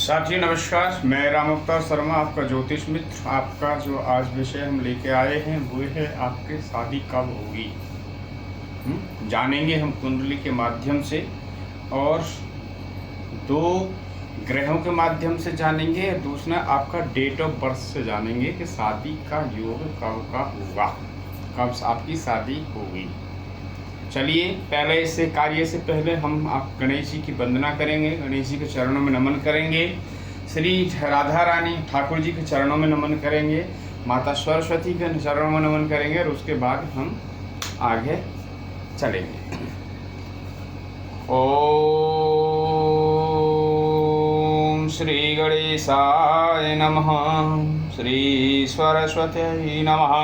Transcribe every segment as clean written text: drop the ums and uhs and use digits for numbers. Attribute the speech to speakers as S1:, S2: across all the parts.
S1: साथियों नमस्कार, मैं राम अवतार शर्मा, आपका ज्योतिष मित्र। आपका जो आज विषय हम लेके आए हैं वो है आपके शादी कब होगी। जानेंगे हम कुंडली के माध्यम से और दो ग्रहों के माध्यम से जानेंगे। दूसरा आपका डेट ऑफ बर्थ से जानेंगे कि शादी का योग कब का होगा, कब आपकी शादी होगी। चलिए, पहले इसे कार्य से पहले हम आप गणेश जी की वंदना करेंगे, गणेश जी के चरणों में नमन करेंगे, श्री राधा रानी ठाकुर जी के चरणों में नमन करेंगे, माता सरस्वती के चरणों में नमन करेंगे और उसके बाद हम आगे चलेंगे। ओम श्री गणेशाय नमः, श्री सरस्वती नमः,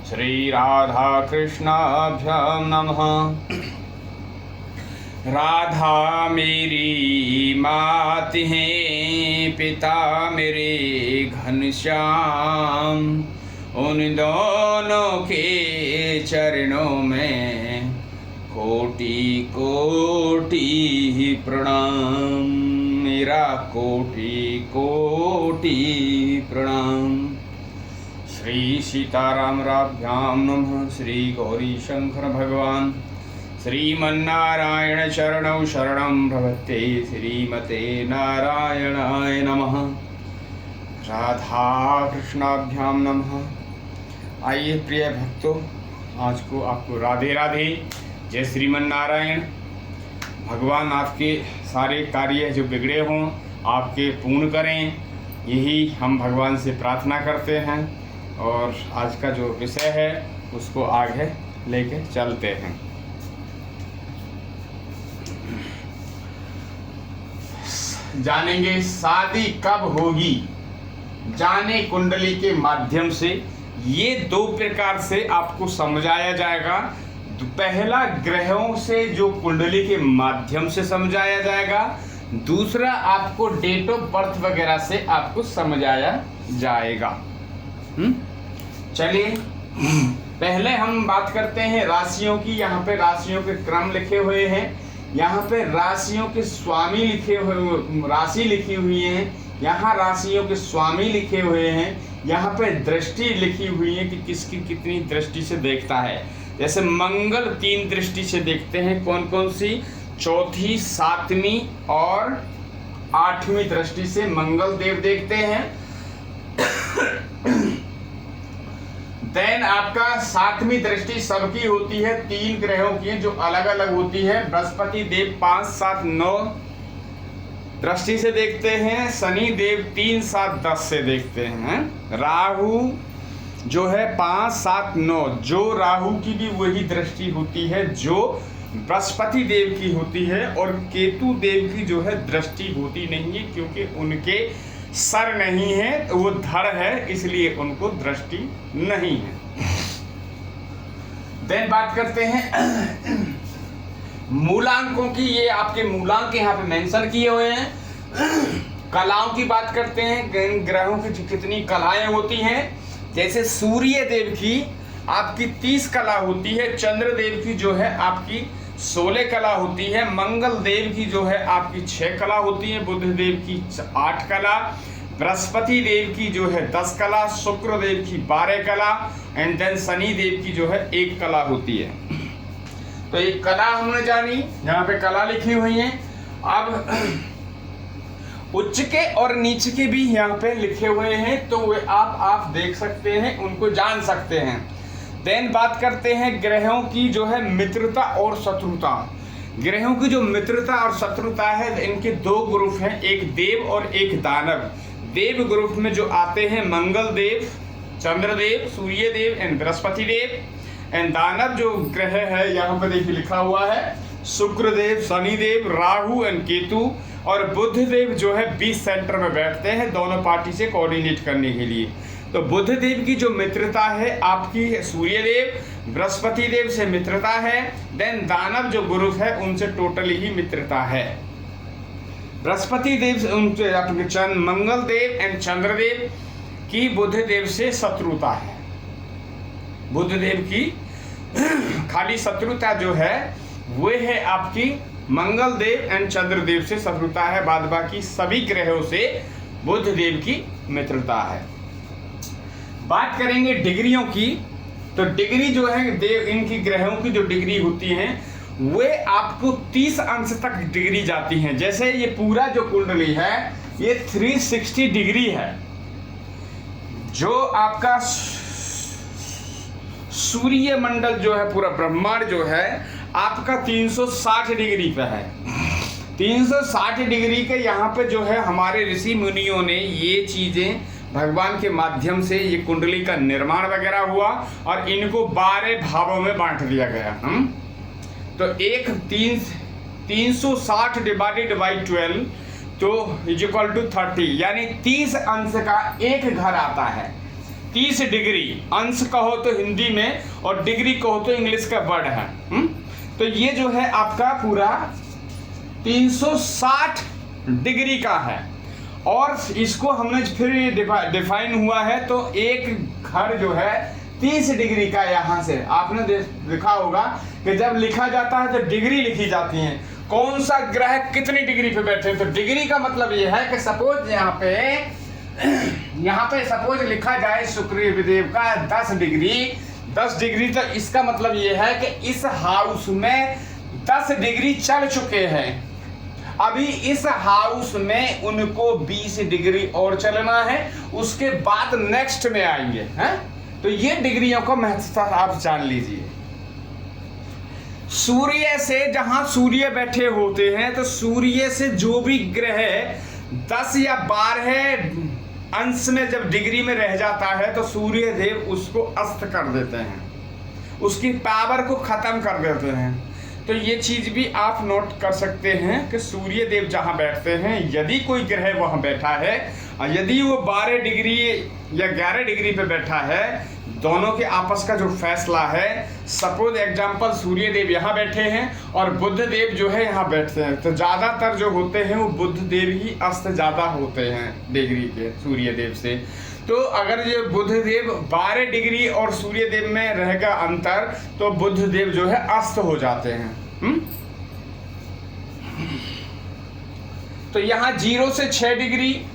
S1: श्री राधा कृष्णाभ्यां नमः। राधा मेरी मात है, पिता मेरे घनश्याम, उन दोनों के चरणों में कोटि कोटि प्रणाम, मेरा कोटि कोटि प्रणाम। श्री सीतारामराभ्यां नमः, श्री गौरी शंकर भगवान, श्रीमन्नारायण चरणौ शरणं प्रपद्ये, श्रीमते नारायणाय नमः, राधा कृष्णाभ्यां नमः। आइए प्रिय भक्तों, आज को आपको राधे राधे, जय श्रीमन्नारायण। भगवान आपके सारे कार्य जो बिगड़े हों आपके पूर्ण करें, यही हम भगवान से प्रार्थना करते हैं। और आज का जो विषय है उसको आगे लेके चलते हैं। जानेंगे शादी कब होगी, जाने कुंडली के माध्यम से। ये दो प्रकार से आपको समझाया जाएगा। पहला ग्रहों से जो कुंडली के माध्यम से समझाया जाएगा, दूसरा आपको डेट ऑफ बर्थ वगैरह से आपको समझाया जाएगा। चलिए, पहले हम बात करते हैं राशियों की। यहाँ पे राशियों के क्रम लिखे हुए हैं, यहाँ पे राशियों के स्वामी लिखे हुए, राशि लिखी हुई है, यहाँ राशियों के स्वामी लिखे हुए हैं, यहाँ पे दृष्टि लिखी हुई है कि किसकी कितनी दृष्टि से देखता है। जैसे मंगल 3 दृष्टि से देखते हैं, कौन कौन सी? चौथी, 7वीं और 8वीं दृष्टि से मंगल देव देखते हैं। देन आपका 7वीं दृष्टि सबकी होती है, 3 ग्रहों की जो अलग अलग होती है। बृहस्पति देव 5, 7, 9 दृष्टि से देखते हैं, शनि देव 3, 7, 10 से देखते हैं। राहु जो है 5, 7, 9, जो राहु की भी वही दृष्टि होती है जो बृहस्पति देव की होती है। और केतु देव की जो है दृष्टि होती नहीं है, क्योंकि उनके सर नहीं है, वो धड़ है, इसलिए उनको दृष्टि नहीं है। देन बात करते हैं मूलांकों की। ये आपके मूलांक यहाँ पे मेंशन किए हुए हैं। कलाओं की बात करते हैं, ग्रहों की कितनी कलाएं होती हैं। जैसे सूर्य देव की आपकी 30 कला होती है, चंद्र देव की जो है आपकी 16 कला होती है, मंगल देव की जो है आपकी 6 कला होती है, बुध देव की 8 कला, बृहस्पति देव की जो है 10 कला, शुक्र देव की 12 कला, एंड देन शनि देव की जो है 1 कला होती है। तो एक कला हमने जानी, यहाँ पे कला लिखी हुई है। अब उच्च के और नीच के भी यहाँ पे लिखे हुए हैं, तो वे आप देख सकते हैं, उनको जान सकते हैं। देन बात करते हैं ग्रहों की जो है मित्रता और शत्रुता। ग्रहों की जो मित्रता और शत्रुता है, इनके 2 ग्रुप हैं, एक देव और एक दानव। देव ग्रुप में जो आते हैं मंगल देव, चंद्र देव, सूर्य देव एंड बृहस्पति देव। एंड दानव जो ग्रह है यहाँ पे देखिए लिखा हुआ है शुक्र देव, शनि देव, राहु एंड केतु। और बुध देव जो है 20 सेंटर में बैठते हैं दोनों पार्टी से कोऑर्डिनेट करने के लिए। तो बुध देव की जो मित्रता है आपकी सूर्य देव, बृहस्पति देव से मित्रता है। देन दानव जो ग्रुप है उनसे टोटली ही मित्रता है। बृहस्पति देव उनसे आपके मंगल देव एंड चंद्रदेव की बुध देव से शत्रुता है। बुध देव की खाली शत्रुता जो है वो है आपकी मंगल देव एंड चंद्र देव से शत्रुता है, बाद बाकी सभी ग्रहों से बुध देव की मित्रता है। बात करेंगे डिग्रियों की, तो डिग्री जो है देव इनकी ग्रहों की जो डिग्री होती है वे आपको 30 अंश तक डिग्री जाती हैं। जैसे ये पूरा जो कुंडली है ये 360 डिग्री है। जो आपका सूर्य मंडल जो है, पूरा ब्रह्मांड जो है आपका 360 डिग्री पे है। 360 डिग्री के यहाँ पे जो है हमारे ऋषि मुनियों ने ये चीजें भगवान के माध्यम से ये कुंडली का निर्माण वगैरह हुआ और इनको 12 भावों में बांट दिया गया। तो 360 डिवाइडेड बाई 12 तो इज इक्वल टू 30, यानी 30 अंश का एक घर आता है। 30 डिग्री अंश कहो तो हिंदी में और डिग्री कहो तो इंग्लिश का वर्ड है। तो ये जो है आपका पूरा 360 डिग्री का है और इसको हमने फिर डिफाइन हुआ है। तो एक घर जो है 30 डिग्री का, यहाँ से आपने देखा होगा कि जब लिखा जाता है तो डिग्री लिखी जाती है, कौन सा ग्रह कितनी डिग्री पे बैठे। तो डिग्री का मतलब ये है कि सपोज यहाँ पे सपोज लिखा जाए शुक्र देव का 10 डिग्री, तो इसका मतलब ये है कि इस हाउस में 10 डिग्री चल चुके हैं। अभी इस हाउस में उनको 20 डिग्री और चलना है, उसके बाद नेक्स्ट में आएंगे हैं। तो ये डिग्रियों का महत्व आप जान लीजिए। सूर्य से जहां सूर्य बैठे होते हैं तो सूर्य से जो भी ग्रह 10 या 12 अंश में जब डिग्री में रह जाता है तो सूर्य देव उसको अस्त कर देते हैं, उसकी पावर को खत्म कर देते हैं। तो ये चीज भी आप नोट कर सकते हैं कि सूर्य देव जहां बैठते हैं, यदि कोई ग्रह वहां बैठा है और यदि वो 12 डिग्री या 11 डिग्री पे बैठा है, दोनों के आपस का जो फैसला है, सपोज एग्जांपल सूर्य देव यहाँ बैठे हैं और बुध देव जो है यहाँ बैठते हैं, तो ज्यादातर जो होते हैं वो बुध देव ही अस्त ज्यादा होते हैं डिग्री के सूर्य देव से। तो अगर ये बुध देव 12 डिग्री और सूर्य देव में रहेगा अंतर, तो बुध देव जो है अस्त हो जाते हैं। तो यहाँ 0 से 6 डिग्री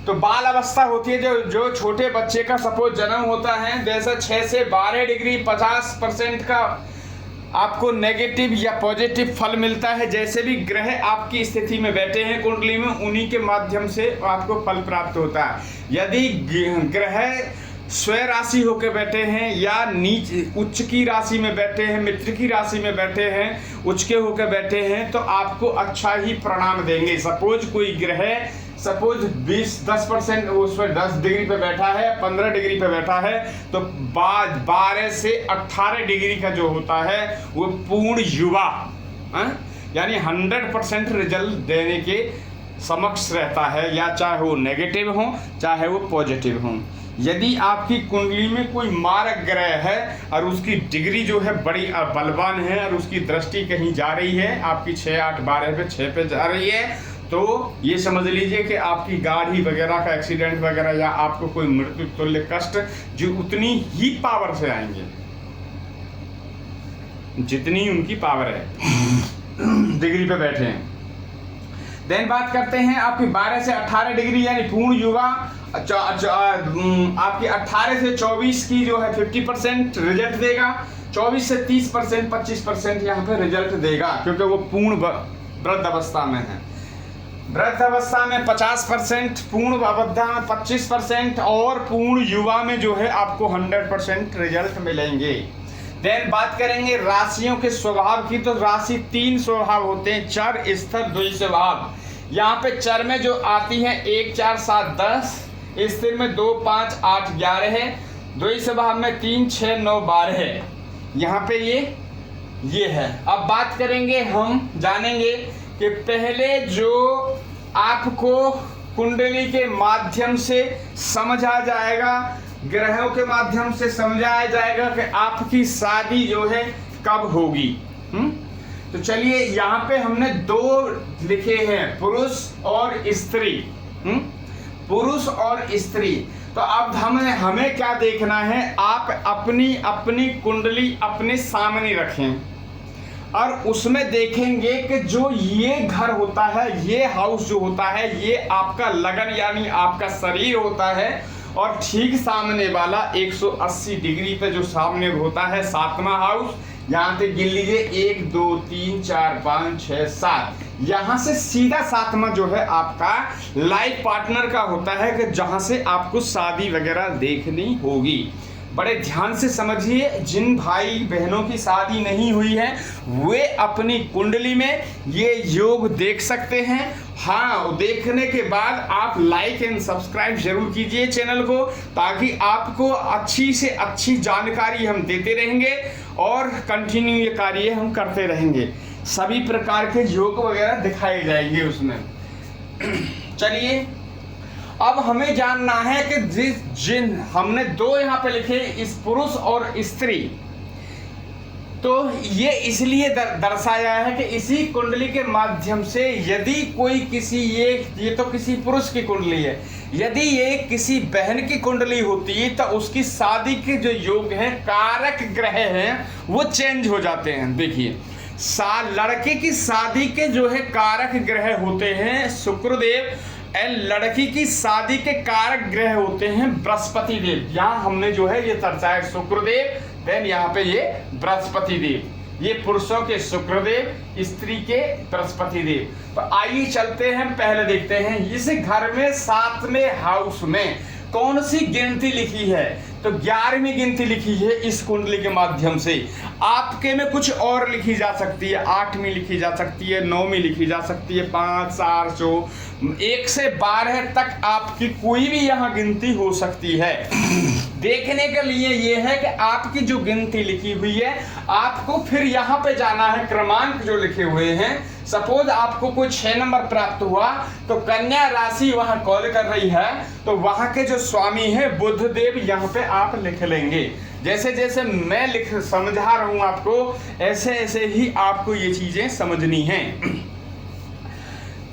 S1: तो बाल अवस्था होती है। जो छोटे बच्चे का सपोज जन्म होता है, जैसा 6 से 12 डिग्री 50% का आपको नेगेटिव या पॉजिटिव फल मिलता है। जैसे भी ग्रह आपकी स्थिति में बैठे हैं कुंडली में, उन्हीं के माध्यम से आपको फल प्राप्त होता है। यदि ग्रह स्वयं राशि होकर बैठे हैं या नीच उच्च की राशि में बैठे हैं, मित्र की राशि में बैठे हैं, उच्च के होकर बैठे हैं, तो आपको अच्छा ही परिणाम देंगे। सपोज कोई ग्रह सपोज 10% उस पर 10 डिग्री पे बैठा है, 15 डिग्री पे बैठा है, तो 12 से 18 डिग्री का जो होता है वो पूर्ण युवा यानी 100% रिजल्ट देने के समक्ष रहता है, या चाहे वो नेगेटिव हो चाहे वो पॉजिटिव हो। यदि आपकी कुंडली में कोई मारक ग्रह है और उसकी डिग्री जो है बड़ी बलवान है और उसकी दृष्टि कहीं जा रही है, आपकी 6, 8, 12 पे 6 पे जा रही है, तो ये समझ लीजिए कि आपकी गाड़ी वगैरह का एक्सीडेंट वगैरह या आपको कोई मृत्यु तुल्य कष्ट जो उतनी ही पावर से आएंगे जितनी उनकी पावर है डिग्री पे बैठे हैं। देन बात करते हैं आपकी 12 से 18 डिग्री यानी पूर्ण युवा। आपकी 18 से 24 की जो है 50% रिजल्ट देगा, 24 से 30% 25% यहाँ पे रिजल्ट देगा, क्योंकि वो पूर्ण वृद्ध अवस्था में है। वृद्ध अवस्था में 50%, पूर्ण अवस्था में 25% और पूर्ण युवा में जो है आपको 100% रिजल्ट मिलेंगे। देन बात करेंगे राशियों के स्वभाव की। तो राशि 3 स्वभाव होते हैं, चर, स्थिर, द्वि स्वभाव। यहाँ पे चर में जो आती है 1, 4, 7, 10, स्थिर में 2, 5, 8, 11 है, द्वि स्वभाव में 3, 6, 9, 12 है। यहाँ पे ये है। अब बात करेंगे, हम जानेंगे कि पहले जो आपको कुंडली के माध्यम से समझा जाएगा, ग्रहों के माध्यम से समझाया जाएगा कि आपकी शादी जो है कब होगी। तो चलिए यहाँ पे हमने 2 लिखे हैं, पुरुष और स्त्री। पुरुष और स्त्री। तो अब हमें क्या देखना है, आप अपनी कुंडली अपने सामने रखें। और उसमें देखेंगे कि जो ये घर होता है, ये हाउस जो होता है, ये आपका लगन यानी आपका शरीर होता है। और ठीक सामने वाला 180 डिग्री पे जो सामने होता है 7वां हाउस, यहाँ पे गिन लीजिए 1 2 3 4 5 6 7, यहाँ से सीधा 7वां जो है आपका लाइफ पार्टनर का होता है कि जहाँ से आपको शादी वगैरह देखनी होगी। बड़े ध्यान से समझिए, जिन भाई बहनों की शादी नहीं हुई है वे अपनी कुंडली में ये योग देख सकते हैं। हाँ, देखने के बाद आप लाइक एंड सब्सक्राइब जरूर कीजिए चैनल को, ताकि आपको अच्छी से अच्छी जानकारी हम देते रहेंगे और कंटिन्यू ये कार्य हम करते रहेंगे। सभी प्रकार के योग वगैरह दिखाए जाएंगे उसमें। चलिए, अब हमें जानना है कि जिन हमने 2 यहाँ पे लिखे, इस पुरुष और स्त्री, तो ये इसलिए दर्शाया है कि इसी कुंडली के माध्यम से यदि कोई किसी ये तो किसी पुरुष की कुंडली है, यदि ये किसी बहन की कुंडली होती है तो उसकी शादी के जो योग हैं, कारक ग्रह हैं, वो चेंज हो जाते हैं। देखिए, लड़के की शादी के जो है कारक ग्रह होते हैं शुक्रदेव, लड़की की शादी के कारक ग्रह होते हैं बृहस्पति देव। यहाँ हमने जो है ये चर्चा है शुक्रदेव, देन यहाँ पे ये बृहस्पति देव। ये पुरुषों के शुक्रदेव, स्त्री के बृहस्पति देव। तो आइए चलते हैं, पहले देखते हैं इस घर में 7वें हाउस में कौन सी गिनती लिखी है। तो 11वीं गिनती लिखी है इस कुंडली के माध्यम से। आपके में कुछ और लिखी जा सकती है, 8वीं लिखी जा सकती है, 9वीं लिखी जा सकती है, 5 4 6 1 से 12 तक आपकी कोई भी यहाँ गिनती हो सकती है। देखने के लिए ये है कि आपकी जो गिनती लिखी हुई है, आपको फिर यहाँ पे जाना है, क्रमांक जो लिखे हुए हैं। सपोज आपको कोई 6 नंबर प्राप्त हुआ तो कन्या राशि वहां कॉल कर रही है, तो वहां के जो स्वामी है बुध देव, यहाँ पे आप लिख लेंगे। जैसे जैसे मैं समझा रहा हूं आपको, ऐसे ऐसे ही आपको ये चीजें समझनी हैं।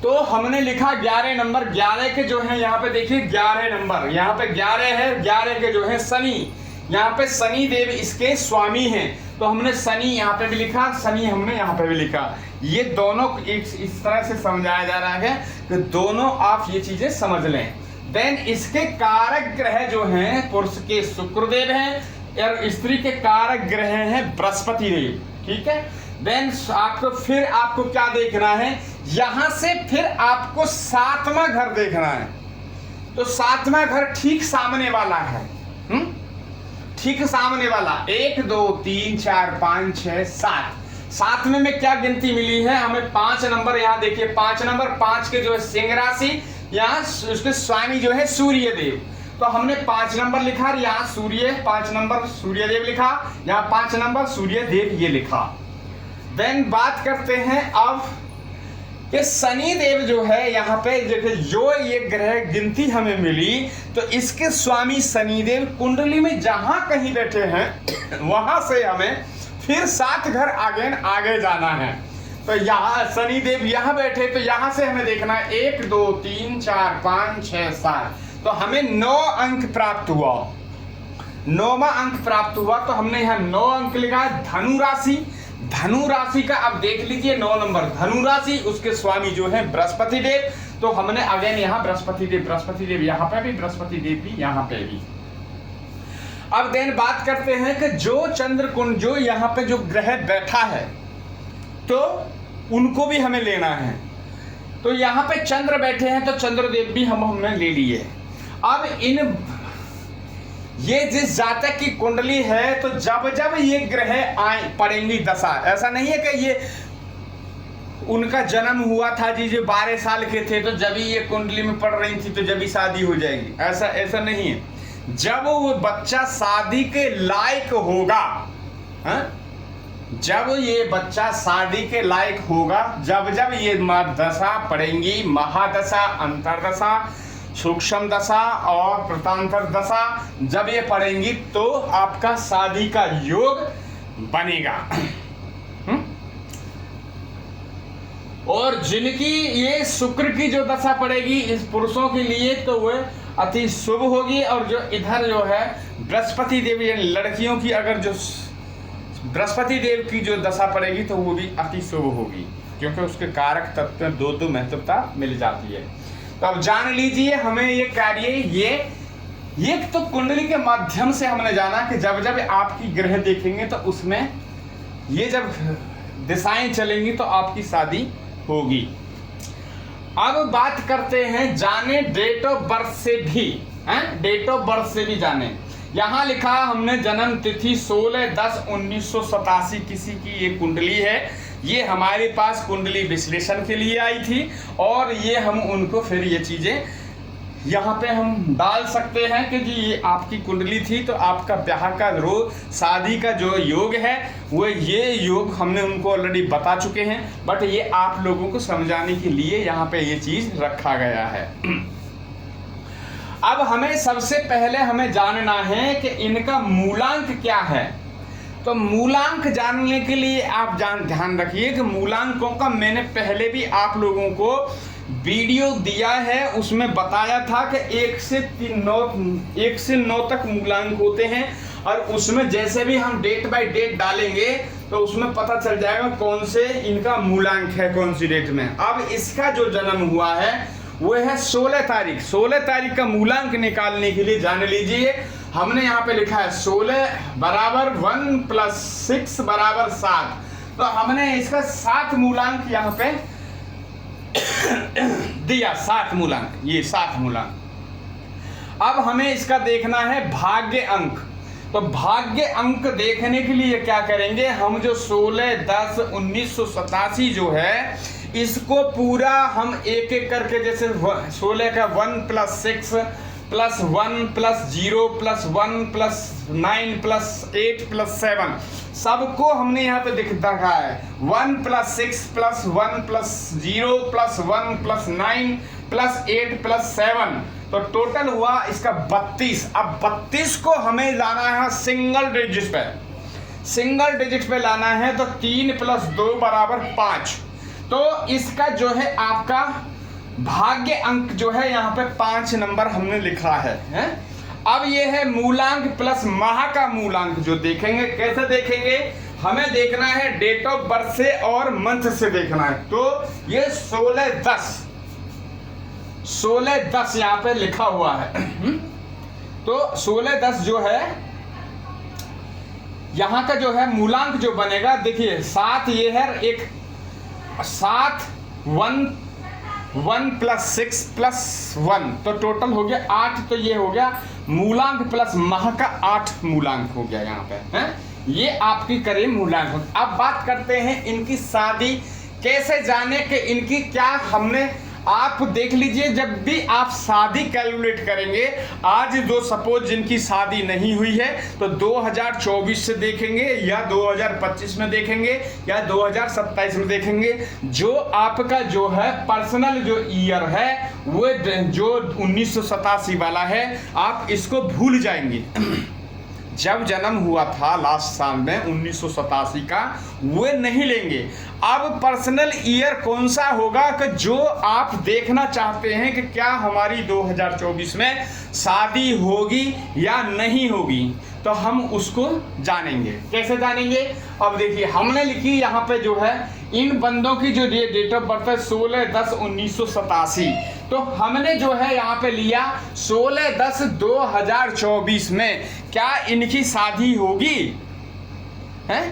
S1: तो हमने लिखा 11 नंबर, 11 के जो है यहाँ पे देखिए 11 नंबर, यहाँ पे 11 है, 11 के जो है शनि, यहाँ पे शनि देव इसके स्वामी हैं। तो हमने शनि यहाँ पे भी लिखा, शनि हमने यहाँ पे भी लिखा। ये दोनों इस तरह से समझाया जा रहा है कि दोनों आप ये चीजें समझ लें। देन इसके कारक ग्रह जो हैं, पुरुष के शुक्रदेव हैं और स्त्री के कारक ग्रह हैं बृहस्पति देव। ठीक है, देन आपको क्या देखना है, यहां से फिर आपको 7वां घर देखना है। तो 7वां घर ठीक सामने वाला है, ठीक सामने वाला 1 2 3 4 5 6 7। 7वें में क्या गिनती मिली है हमें, 5 नंबर। यहाँ देखिए 5 नंबर, 5 के जो है सिंह राशि, यहाँ उसके स्वामी जो है सूर्य देव। तो हमने 5 नंबर लिखा, यहाँ सूर्य 5 नंबर सूर्य देव लिखा, यहाँ 5 नंबर सूर्य देव ये लिखा। देन बात करते हैं अब कि शनि देव जो है यहाँ पे देखिए, जो ये ग्रह गिनती हमें मिली, तो इसके स्वामी शनि देव कुंडली में जहां कहीं बैठे हैं वहां से हमें फिर 7 घर आगे जाना है। तो यहाँ शनि देव यहाँ बैठे, तो यहाँ से हमें देखना है 1 2 3 4 5 6 7। तो हमें 9 अंक प्राप्त हुआ, 9वां अंक प्राप्त हुआ। तो हमने यहाँ 9 अंक लिखा। धनु राशि, धनु राशि का अब देख लीजिए 9 नंबर धनु राशि, उसके स्वामी जो है बृहस्पति देव। तो हमने अगेन यहाँ बृहस्पति देव यहाँ पे भी, बृहस्पति देव भी यहाँ पे भी। अब देन बात करते हैं कि जो चंद्र कुंड जो यहाँ पे जो ग्रह बैठा है, तो उनको भी हमें लेना है। तो यहाँ पे चंद्र बैठे हैं, तो चंद्रदेव भी हमने ले लिए। अब ये जिस जातक की कुंडली है, तो जब जब ये ग्रह पड़ेंगी दशा, ऐसा नहीं है कि ये उनका जन्म हुआ था जी जो 12 साल के थे, तो जब ही ये कुंडली में पड़ रही थी तो जब ही शादी हो जाएगी, ऐसा नहीं है। जब वो बच्चा शादी के लायक होगा, जब ये बच्चा शादी के लायक होगा, जब ये दशा पड़ेंगी, महादशा, अंतरदशा, सूक्ष्म दशा और प्रतांतर दशा जब ये पड़ेंगी, तो आपका शादी का योग बनेगा। और जिनकी ये शुक्र की जो दशा पड़ेगी इस पुरुषों के लिए, तो वह अति शुभ होगी। और जो इधर जो है बृहस्पति देवी, लड़कियों की अगर जो बृहस्पति देव की जो दशा पड़ेगी तो वो भी अति शुभ होगी, क्योंकि उसके कारक तत्व में दो महत्वता मिल जाती है। तो अब जान लीजिए हमें ये कार्य ये तो कुंडली के माध्यम से हमने जाना कि जब जब आपकी ग्रह देखेंगे तो उसमें ये जब दिशाएं चलेंगी तो आपकी शादी होगी। अब बात करते हैं जाने डेट ऑफ बर्थ से भी, डेट ऑफ बर्थ से भी जाने। यहाँ लिखा हमने जन्म तिथि 16/10/1987 किसी की ये कुंडली है। ये हमारे पास कुंडली विश्लेषण के लिए आई थी और ये हम उनको फिर ये चीजें यहाँ पे हम डाल सकते हैं कि जी ये आपकी कुंडली थी, तो आपका ब्याह का शादी का जो योग है वो ये योग हमने उनको ऑलरेडी बता चुके हैं, बट ये आप लोगों को समझाने के लिए यहाँ पे ये चीज रखा गया है। अब हमें सबसे पहले हमें जानना है कि इनका मूलांक क्या है। तो मूलांक जानने के लिए आप ध्यान रखिए कि मूलांकों का मैंने पहले भी आप लोगों को वीडियो दिया है, उसमें बताया था कि 1 से 9 तक मूलांक होते हैं और उसमें जैसे भी हम डेट बाय डेट डालेंगे तो उसमें पता चल जाएगा कौन से इनका मूलांक है कौन सी डेट में। अब इसका जो जन्म हुआ है वो है 16 तारीख। 16 तारीख का मूलांक निकालने के लिए जान लीजिए हमने यहाँ पे लिखा है 16 बराबर 1 + 6 बराबर 7। तो हमने इसका 7 मूलांक यहाँ पे दिया, 7 मूलांक, ये 7 मूलांक। अब हमें इसका देखना है भाग्य अंक। तो भाग्य अंक देखने के लिए क्या करेंगे, हम जो 16/10/1987 जो है इसको पूरा हम एक एक करके, जैसे 16 का 1 + 6 + 1 + 0 + 1 + 9 + 8 + 7 सबको हमने यहाँ पे रखा है। 1 + 6 + 1 + 0 + 1 + 9 + 8 + 7, तो टोटल हुआ इसका 32। अब 32 को हमें लाना है सिंगल डिजिट पे, सिंगल डिजिट पे लाना है तो 3 + 2 बराबर 5। तो इसका जो है आपका भाग्य अंक जो है यहाँ पे 5 नंबर हमने लिखा है। अब ये है मूलांक प्लस माह का मूलांक जो देखेंगे, कैसे देखेंगे, हमें देखना है डेट ऑफ बर्थ से और मंथ से देखना है। तो ये 16/10 यहाँ पे लिखा हुआ है। तो 16/10 जो है यहाँ का जो है मूलांक जो बनेगा, देखिए 7 ये है, एक 7 1 + 6 + 1 तो टोटल हो गया 8। तो ये हो गया मूलांक प्लस माह का 8 मूलांक हो गया यहाँ पे है। ये आपकी करीब मूलांक। अब बात करते हैं इनकी शादी कैसे जाने कि इनकी क्या, हमने आप देख लीजिए जब भी आप शादी कैलकुलेट करेंगे, आज जो सपोज जिनकी शादी नहीं हुई है तो 2024 से देखेंगे या 2025 में देखेंगे या 2027 में देखेंगे। जो आपका जो है पर्सनल जो ईयर है वो जो 1987 वाला है, आप इसको भूल जाएंगे। जब जन्म हुआ था लास्ट साल में 1987 का, वो नहीं लेंगे। अब पर्सनल ईयर कौन सा होगा कि जो आप देखना चाहते हैं कि क्या हमारी 2024 में शादी होगी या नहीं होगी, तो हम उसको जानेंगे। कैसे जानेंगे, अब देखिए हमने लिखी यहाँ पे जो है इन बंदों की जो डेट ऑफ बर्थ है 16/10/1987। तो हमने जो है यहाँ पे लिया 16/10/2024 में क्या इनकी शादी होगी है,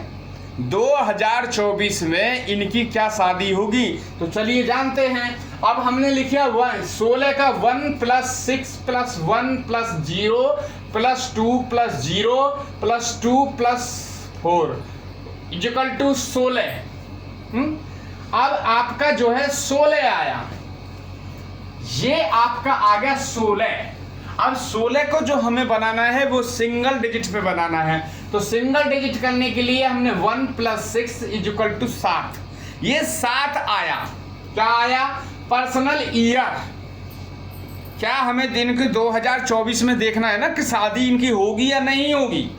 S1: 2024 में इनकी क्या शादी होगी। तो चलिए जानते हैं। अब हमने लिखा 16 का 1 + 6 + 1 + 0 + 2 + 0 + 2 + 4 = 16। अब आपका जो है 16 आया, ये आपका आ गया 16। अब 16 को जो हमें बनाना है वो सिंगल डिजिट पे बनाना है। तो सिंगल डिजिट करने के लिए हमने 1 + 6 = 7। ये 7 आया। क्या आया, पर्सनल ईयर। क्या हमें दिन के 2024 में देखना है ना कि शादी इनकी होगी या नहीं होगी।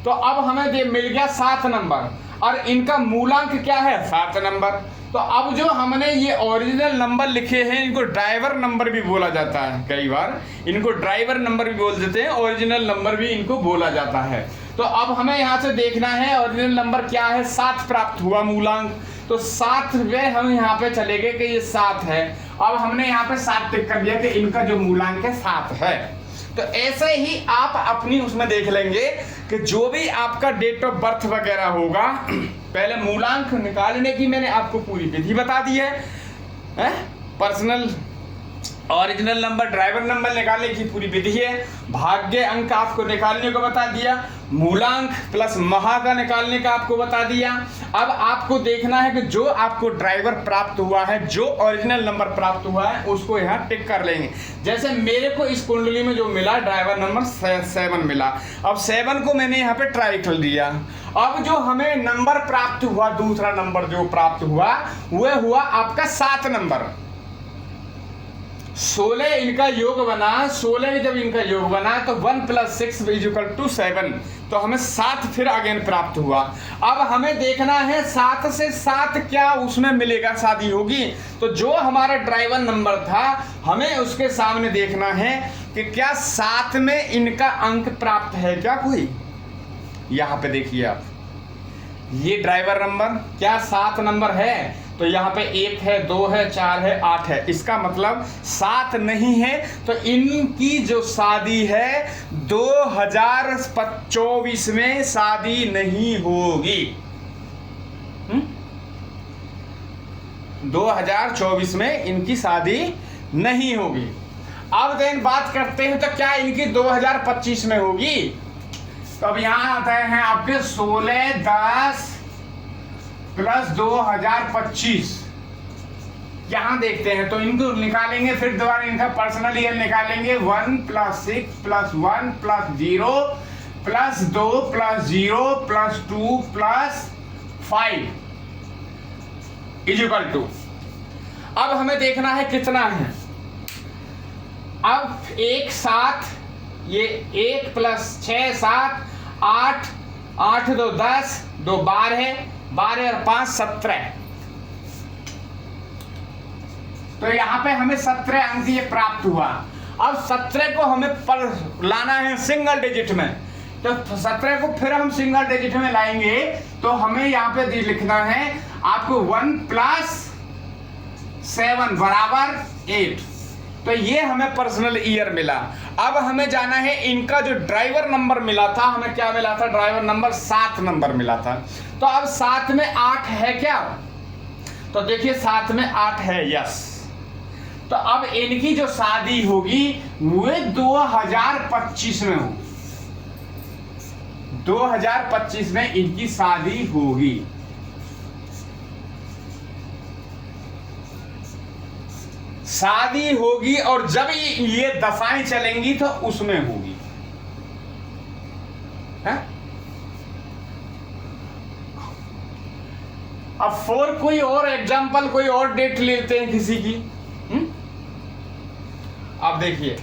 S1: तो अब हमें मिल गया 7 नंबर और इनका मूलांक क्या है 7 नंबर। तो अब जो हमने ये ओरिजिनल नंबर लिखे हैं, इनको ड्राइवर नंबर भी बोला जाता है, कई बार इनको ड्राइवर नंबर भी बोल देते हैं, ओरिजिनल नंबर भी इनको बोला जाता है। तो अब हमें यहाँ से देखना है ओरिजिनल नंबर क्या है, 7 प्राप्त हुआ मूलांक, तो 7 में हम यहाँ पे चले गए कि ये 7 है। अब हमने यहाँ पे 7 टिक कर दिया कि इनका जो मूलांक है 7 है। तो ऐसे ही आप अपनी उसमें देख लेंगे कि जो भी आपका डेट ऑफ बर्थ वगैरह होगा, पहले मूलांक निकालने की मैंने आपको पूरी विधि बता दी है, personal original number driver number निकालने की पूरी विधि है, भाग्य अंक आपको निकालने को बता दिया, मूलांक प्लस महा का निकालने का आपको बता दिया। अब आपको देखना है कि जो आपको ड्राइवर प्राप्त हुआ है, जो ओरिजिनल नंबर प्राप्त हुआ है, उसको यहाँ टिक कर लेंगे। जैसे मेरे को इस कुंडली में जो मिला ड्राइवर नंबर 7 मिला, अब 7 को मैंने यहाँ पे ट्राई कर दिया। अब जो हमें नंबर प्राप्त हुआ, दूसरा नंबर जो प्राप्त हुआ वह हुआ आपका 7 नंबर। 16 इनका योग बना, 16 जब इनका योग बना तो 1 + 6 = 7, तो हमें 7 फिर अगेन प्राप्त हुआ। अब हमें देखना है 7 से 7 क्या उसमें मिलेगा, शादी होगी। तो जो हमारा ड्राइवर नंबर था हमें उसके सामने देखना है कि क्या 7 में इनका अंक प्राप्त है क्या कोई। यहाँ पे देखिए आप, ये ड्राइवर नंबर क्या 7 नंबर है, तो यहाँ पे 1 है, 2 है, 4 है, 8 है, इसका मतलब 7 नहीं है। तो इनकी जो शादी है 2024 में शादी नहीं होगी। 2024 में इनकी शादी नहीं होगी। अब देन बात करते हैं तो क्या इनकी 2025 में होगी। तो अब यहाँ आते हैं आपके 16/10 + 2025, यहाँ देखते हैं तो इनको निकालेंगे, फिर दोबारा इनका पर्सनल ईयर निकालेंगे। 1 + 6 + 1 + 0 + 2 + 0 + 2 + 5 = अब हमें देखना है कितना है। अब 1 7, ये 1 + 6 7 8 8 2 10 2 12 12 और 5 17, तो यहाँ पे हमें 17 अंक ये प्राप्त हुआ। अब 17 को हमें पर लाना है सिंगल डिजिट में, तो 17 को फिर हम सिंगल डिजिट में लाएंगे तो हमें यहाँ पे लिखना है आपको 1 + 7 = 8, तो ये हमें पर्सनल ईयर मिला। अब हमें जाना है इनका जो ड्राइवर नंबर मिला था, हमें क्या मिला था, ड्राइवर नंबर 7 नंबर मिला था। तो अब 7 में 8 है क्या, तो देखिए 7 में 8 है, यस। तो अब इनकी जो शादी होगी वो 2025 में होगी, 2025 में इनकी शादी होगी। शादी होगी और जब ये दशाएं चलेंगी तो उसमें होगी, है? अब फॉर कोई और एग्जांपल, कोई और डेट लेते हैं किसी की। अब देखिए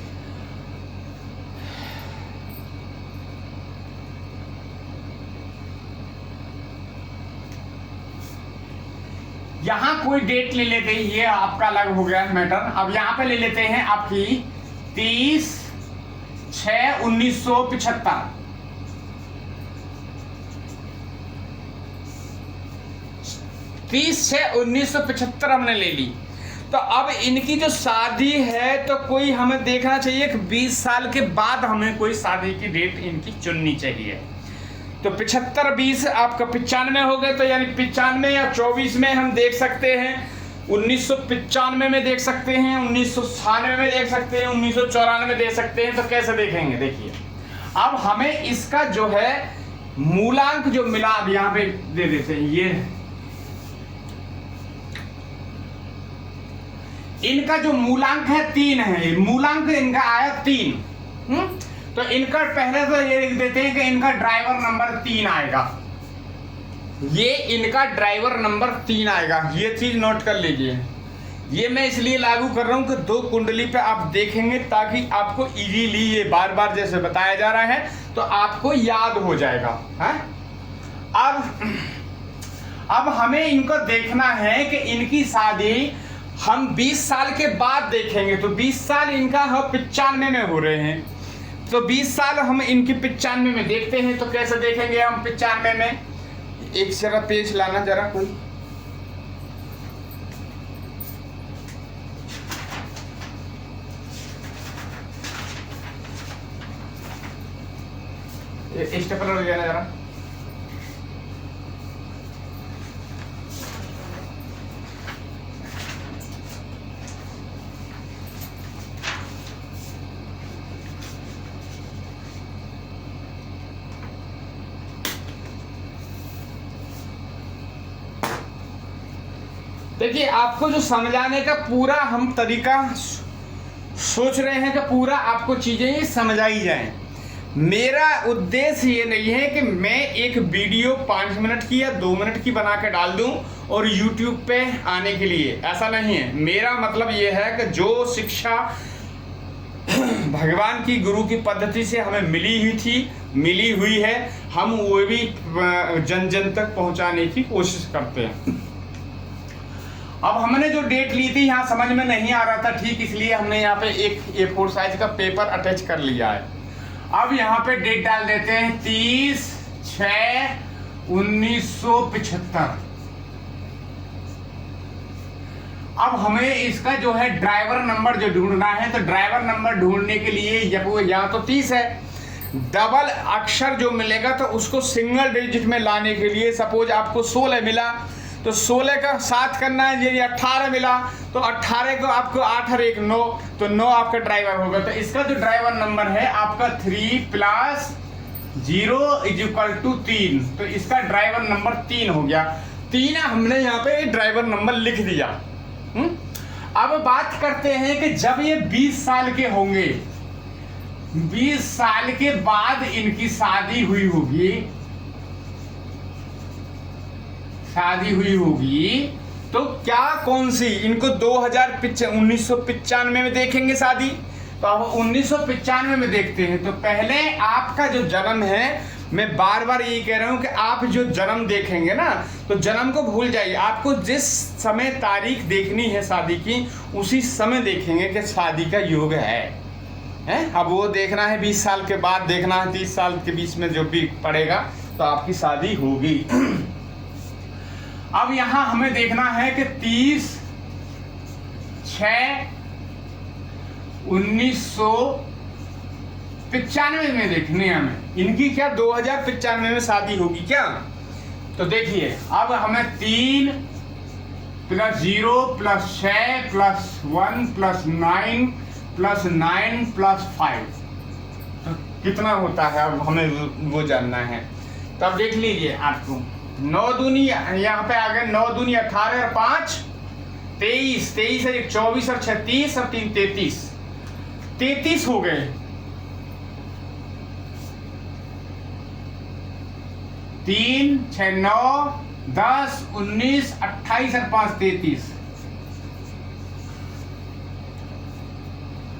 S1: यहां कोई डेट ले लेते हैं, ये आपका अलग हो गया मैटर। अब यहां पे ले लेते हैं आपकी 30/6/1975, 30/6/1975 हमने ले ली। तो अब इनकी जो शादी है तो कोई हमें देखना चाहिए कि 20 साल के बाद हमें कोई शादी की डेट इनकी चुननी चाहिए। तो 75/20 आपका 95 हो गए, तो यानी 95 या 24 में हम देख सकते हैं, 1995 में देख सकते हैं, 1996 में देख सकते हैं, 1994 में देख सकते हैं। तो कैसे देखेंगे, देखिए अब हमें इसका जो है मूलांक जो मिला, अब यहाँ पे दे देते हैं, ये इनका जो मूलांक है 3 है, मूलांक इनका आया 3। तो इनका पहले तो ये लिख देते हैं कि इनका ड्राइवर नंबर 3 आएगा, ये इनका ड्राइवर नंबर 3 आएगा। ये चीज नोट कर लीजिए, ये मैं इसलिए लागू कर रहा हूं कि 2 कुंडली पे आप देखेंगे ताकि आपको इजीली ये बार बार जैसे बताया जा रहा है तो आपको याद हो जाएगा, है? अब हमें इनको देखना है कि इनकी शादी हम 20 साल के बाद देखेंगे। तो 20 साल इनका 95 में हो रहे हैं, तो 20 साल हम इनकी 95 में देखते हैं। तो कैसे देखेंगे हम 95 में? एक जरा पेज लाना जरा कोई। स्टेपलर ले जाना जरा। देखिए, आपको जो समझाने का पूरा हम तरीका सोच रहे हैं कि पूरा आपको चीजें ये समझाई जाएं। मेरा उद्देश्य ये नहीं है कि मैं एक वीडियो 5 मिनट की या 2 मिनट की बना के डाल दूं और YouTube पे आने के लिए, ऐसा नहीं है। मेरा मतलब ये है कि जो शिक्षा भगवान की गुरु की पद्धति से हमें मिली हुई है, हम वो भी जन जन तक पहुंचाने की कोशिश करते हैं। अब हमने जो डेट ली थी यहाँ समझ में नहीं आ रहा था ठीक, इसलिए हमने यहाँ पे एक A4 साइज का पेपर अटैच कर लिया है। अब यहाँ पे डेट डाल देते हैं 30/6/1975। अब हमें इसका जो है ड्राइवर नंबर जो ढूंढना है, तो ड्राइवर नंबर ढूंढने के लिए जब वो यहाँ तो 30 है, डबल अक्षर जो मिलेगा तो उसको सिंगल डिजिट में लाने के लिए, सपोज आपको 16 मिला तो 16 का 7 करना है। यदि 18 मिला तो 18 को आपको 8 और 1 9, तो 9 आपका ड्राइवर होगा। तो इसका जो ड्राइवर नंबर है आपका 3 + 0 = 3, तो इसका ड्राइवर नंबर 3 हो गया। 3 हमने यहाँ पे ड्राइवर नंबर लिख दिया। अब बात करते हैं कि जब ये 20 साल के होंगे, 20 साल के बाद इनकी शादी हुई होगी, तो क्या कौन सी इनको 1995 में देखेंगे शादी। तो अब 1995 में देखते हैं। तो पहले आपका जो जन्म है, मैं बार बार यही कह रहा हूं कि आप जो जन्म देखेंगे ना, तो जन्म को भूल जाइए। आपको जिस समय तारीख देखनी है शादी की, उसी समय देखेंगे कि शादी का योग है। अब वो देखना है 20 साल के बाद देखना है, 30 साल के बीच में जो भी पड़ेगा तो आपकी शादी होगी। अब यहां हमें देखना है कि 30/6/1995 में देखने हमें इनकी क्या 2095 में शादी होगी क्या। तो देखिए, अब हमें 3 + 0 + 6 + 1 + 9 + 9 + 5, तो कितना होता है अब हमें वो जानना है। तो अब देख लीजिए, आपको 9 दूनी यहाँ पे आ गए, 9 दूनी 18 और 5 23, 23 है 24 और 36 और 3 33 हो गए। 3 6 9 10 19 28 और 5 33।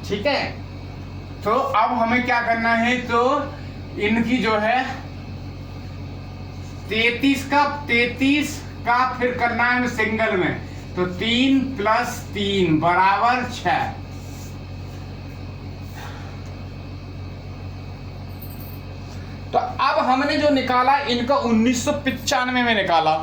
S1: ठीक है, तो अब हमें क्या करना है, तो इनकी जो है 33 का फिर करना है सिंगल में, तो 3 + 3 = 6। तो अब हमने जो निकाला इनका 1995 में निकाला,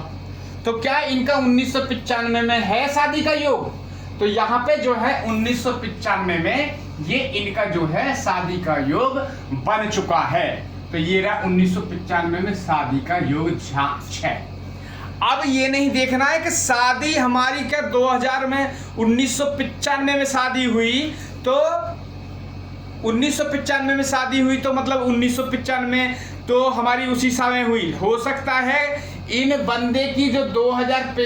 S1: तो क्या इनका 1995 में है शादी का योग। तो यहाँ पे जो है 1995 में ये इनका जो है शादी का योग बन चुका है। तो ये रहा 1995 में शादी का योग 6। अब ये नहीं देखना है कि शादी हमारी क्या 2000 में 1995 में शादी हुई, तो 1995 में शादी हुई तो मतलब 1995 में तो हमारी उसी समय हुई। हो सकता है इन बंदे की जो 2000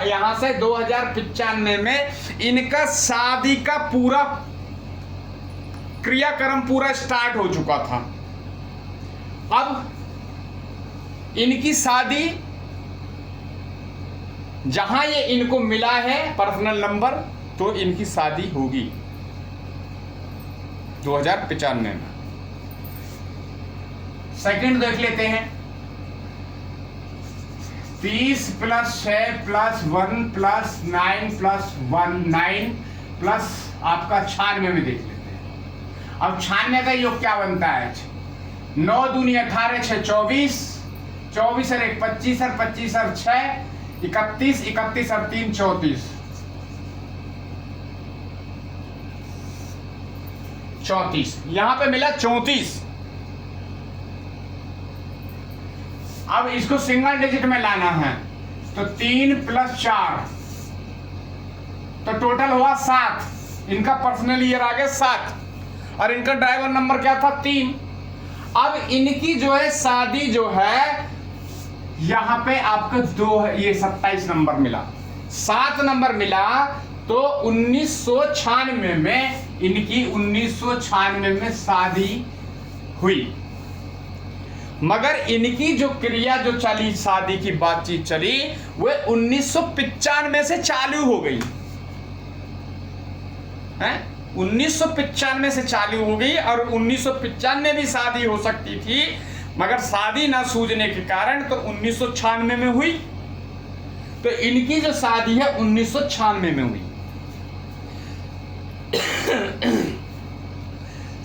S1: यहाँ से 2095 में इनका शादी का पूरा क्रियाक्रम पूरा स्टार्ट हो चुका था। अब इनकी शादी जहां ये इनको मिला है पर्सनल नंबर, तो इनकी शादी होगी 2095 में। सेकंड देख लेते हैं, 30 + 6 + 1 + 9 + 1 9 प्लस आपका 96 में देख लेते हैं। अब 96 का योग क्या बनता है? 9 दूनी 18, 6 24, 24 और 1 25 और 25 और 6 31, 31 और 3 34, 34। यहां पे मिला 34। अब इसको सिंगल डिजिट में लाना है तो 3 + 4 तो टोटल हुआ 7। इनका पर्सनल ईयर आ गया 7 और इनका ड्राइवर नंबर क्या था? 3। अब इनकी जो है शादी जो है यहां पे आपको 2 है, ये 27 नंबर मिला, 7 नंबर मिला। तो 1996 में इनकी 1996 में शादी हुई। मगर इनकी जो क्रिया जो चली, शादी की बातचीत चली, वह 1995 से चालू हो गई है। 1995 से चालू हो गई और 1995 में भी शादी हो सकती थी, मगर शादी ना सूझने के कारण तो 1996 में हुई। तो इनकी जो शादी है 1996 में हुई।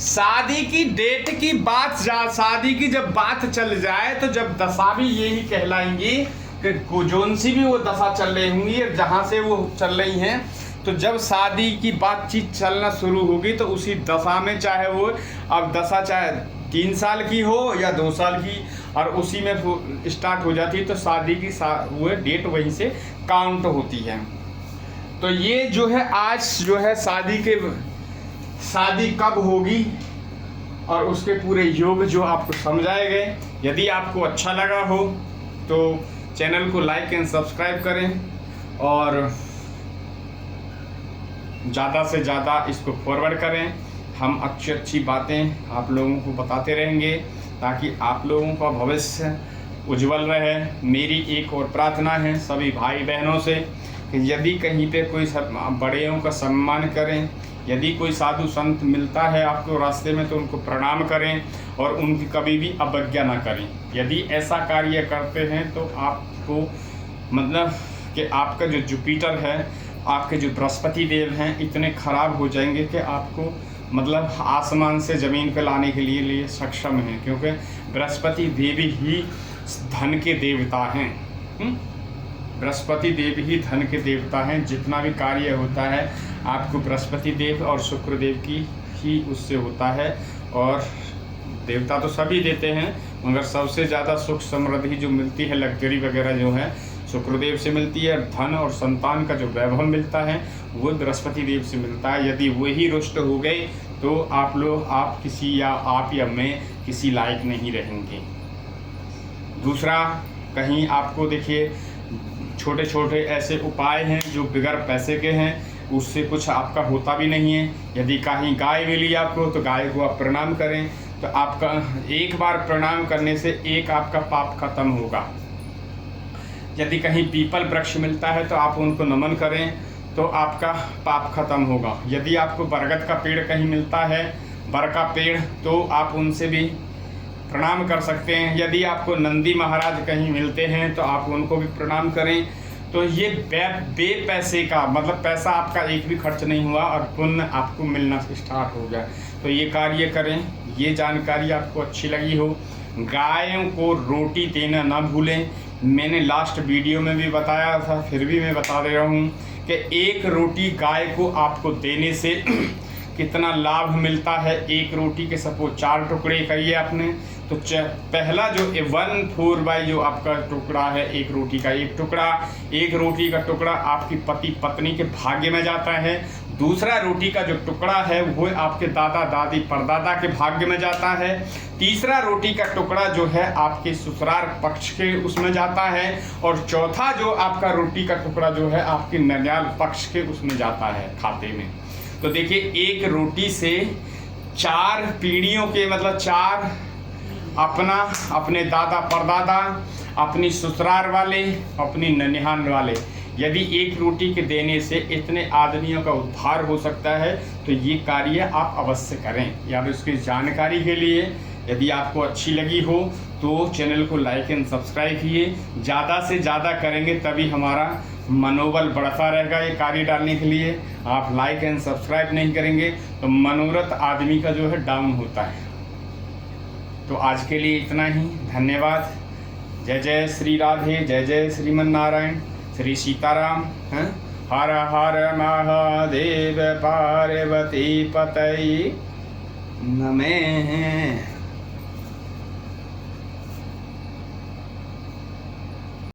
S1: शादी की डेट की बात, शादी की जब बात चल जाए तो जब दशा भी यही कहलाएंगी कि जोन सी भी वो दशा चल रही होंगी और जहां से वो चल रही हैं, तो जब शादी की बातचीत चलना शुरू होगी तो उसी दशा में, चाहे वो अब दशा चाहे 3 साल की हो या 2 साल की, और उसी में स्टार्ट हो जाती है, तो शादी की वो डेट वहीं से काउंट होती है। तो ये जो है आज जो है शादी कब होगी और उसके पूरे योग जो आपको समझाए गए। यदि आपको अच्छा लगा हो तो चैनल को लाइक एंड सब्सक्राइब करें और ज़्यादा से ज़्यादा इसको फॉरवर्ड करें। हम अच्छी बातें आप लोगों को बताते रहेंगे ताकि आप लोगों का भविष्य उज्जवल रहे। मेरी एक और प्रार्थना है सभी भाई बहनों से कि यदि कहीं पे कोई बड़ेयों का सम्मान करें, यदि कोई साधु संत मिलता है आपको रास्ते में तो उनको प्रणाम करें और उनकी कभी भी अवज्ञा ना करें। यदि ऐसा कार्य करते हैं तो आपको मतलब कि आपका जो जुपिटर है, आपके जो बृहस्पति देव हैं, इतने खराब हो जाएंगे कि आपको मतलब आसमान से ज़मीन पर लाने के लिए सक्षम हैं, क्योंकि बृहस्पति देव ही धन के देवता हैं। बृहस्पति देव ही धन के देवता हैं। जितना भी कार्य होता है आपको बृहस्पति देव और शुक्र देव की ही उससे होता है। और देवता तो सभी देते हैं, मगर सबसे ज़्यादा सुख समृद्धि जो मिलती है, लग्जरी वगैरह जो है, शुक्रदेव से मिलती है। धन और संतान का जो वैभव मिलता है वो बृहस्पति देव से मिलता है। यदि वही रुष्ट हो गए तो आप किसी आप या मैं किसी लायक नहीं रहेंगे। दूसरा, कहीं आपको देखिए छोटे छोटे ऐसे उपाय हैं जो बिगर पैसे के हैं, उससे कुछ आपका होता भी नहीं है। यदि कहीं गाय मिली आपको तो गाय को आप प्रणाम करें, तो आपका एक बार प्रणाम करने से एक आपका पाप खत्म होगा। यदि कहीं पीपल वृक्ष मिलता है तो आप उनको नमन करें तो आपका पाप खत्म होगा। यदि आपको बरगद का पेड़ कहीं मिलता है, बर का पेड़, तो आप उनसे भी प्रणाम कर सकते हैं। यदि आपको नंदी महाराज कहीं मिलते हैं तो आप उनको भी प्रणाम करें। तो ये बे पैसे का मतलब पैसा आपका एक भी खर्च नहीं हुआ और पुण्य आपको मिलना स्टार्ट हो गया। तो ये कार्य करें। ये जानकारी आपको अच्छी लगी हो, गायों को रोटी देना ना भूलें। मैंने लास्ट वीडियो में भी बताया था, फिर भी मैं बता दे रहा हूँ कि एक रोटी गाय को आपको देने से कितना लाभ मिलता है। एक रोटी के सपोज 4 टुकड़े करिए आपने, तो पहला जो 1/4 जो आपका टुकड़ा है, एक रोटी का एक टुकड़ा, एक रोटी का टुकड़ा आपकी पति पत्नी के भाग्य में जाता है। दूसरा रोटी का जो टुकड़ा है वो आपके दादा दादी परदादा के भाग्य में जाता है। तीसरा रोटी का टुकड़ा जो है आपके ससुराल पक्ष के उसमें जाता है। और चौथा जो आपका रोटी का टुकड़ा जो है आपके ननियाल पक्ष के उसमें जाता है खाते में। तो देखिए, एक रोटी से 4 पीढ़ियों के मतलब 4 अपने दादा परदादा, अपनी ससुराल वाले, अपनी ननिहाल वाले, यदि एक रोटी के देने से इतने आदमियों का उद्धार हो सकता है तो ये कार्य आप अवश्य करें। या उसकी जानकारी के लिए यदि आपको अच्छी लगी हो तो चैनल को लाइक एंड सब्सक्राइब कीजिए। ज़्यादा से ज़्यादा करेंगे तभी हमारा मनोबल बढ़ता रहेगा ये कार्य डालने के लिए। आप लाइक एंड सब्सक्राइब नहीं करेंगे तो मनोरथ आदमी का जो है डाउन होता है। तो आज के लिए इतना ही, धन्यवाद। जय जय श्री राधे, जय जय श्रीमन नारायण, श्री सीताराम। हर हर महादेव, पार्वती पतये नमः।